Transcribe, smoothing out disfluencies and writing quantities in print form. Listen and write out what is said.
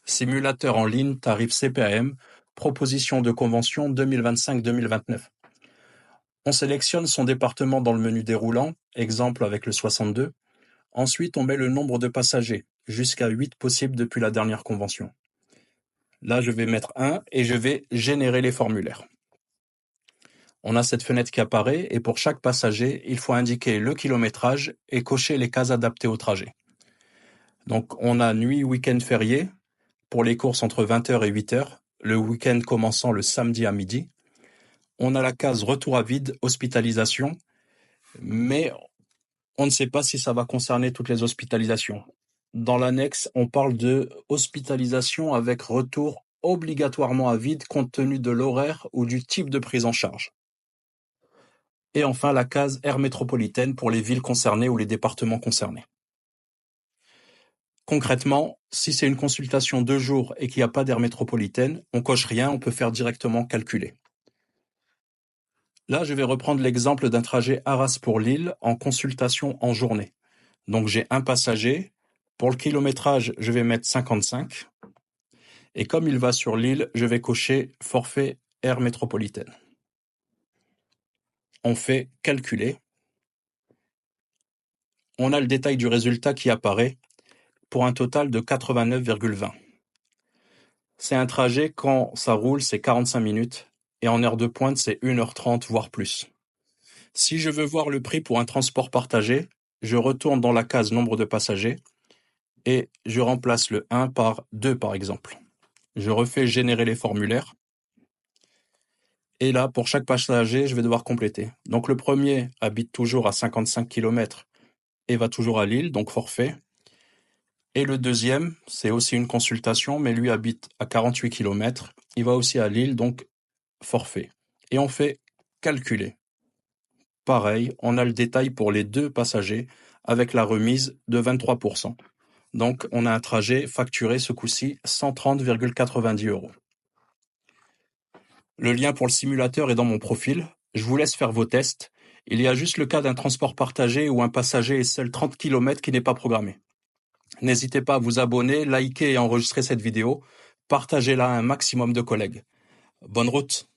Simulateur en ligne, tarif CPAM, proposition de convention 2025-2029. On sélectionne son département dans le menu déroulant, exemple avec le 62. Ensuite, on met le nombre de passagers, jusqu'à 8 possibles depuis la dernière convention. Là, je vais mettre 1 et je vais générer les formulaires. On a cette fenêtre qui apparaît et pour chaque passager, il faut indiquer le kilométrage et cocher les cases adaptées au trajet. Donc, on a nuit, week-end férié pour les courses entre 20h et 8h, le week-end commençant le samedi à midi. On a la case retour à vide, hospitalisation, mais on ne sait pas si ça va concerner toutes les hospitalisations. Dans l'annexe, on parle de hospitalisation avec retour obligatoirement à vide compte tenu de l'horaire ou du type de prise en charge. Et enfin, la case aire métropolitaine pour les villes concernées ou les départements concernés. Concrètement, si c'est une consultation 2 jours et qu'il n'y a pas d'aire métropolitaine, on coche rien, on peut faire directement calculer. Là, je vais reprendre l'exemple d'un trajet Arras pour Lille en consultation en journée. Donc j'ai un passager. Pour le kilométrage, je vais mettre 55. Et comme il va sur Lille, je vais cocher forfait aire métropolitaine. On fait calculer. On a le détail du résultat qui apparaît pour un total de 89,20. C'est un trajet, quand ça roule, c'est 45 minutes et en heure de pointe, c'est 1h30, voire plus. Si je veux voir le prix pour un transport partagé, je retourne dans la case nombre de passagers et je remplace le 1 par 2 par exemple. Je refais générer les formulaires. Et là, pour chaque passager, je vais devoir compléter. Donc le premier habite toujours à 55 km et va toujours à Lille, donc forfait. Et le deuxième, c'est aussi une consultation, mais lui habite à 48 km. Il va aussi à Lille, donc forfait. Et on fait calculer. Pareil, on a le détail pour les 2 passagers avec la remise de 23%. Donc on a un trajet facturé ce coup-ci 130,90 €. Le lien pour le simulateur est dans mon profil. Je vous laisse faire vos tests. Il y a juste le cas d'un transport partagé où un passager est seul 30 km qui n'est pas programmé. N'hésitez pas à vous abonner, liker et enregistrer cette vidéo. Partagez-la à un maximum de collègues. Bonne route!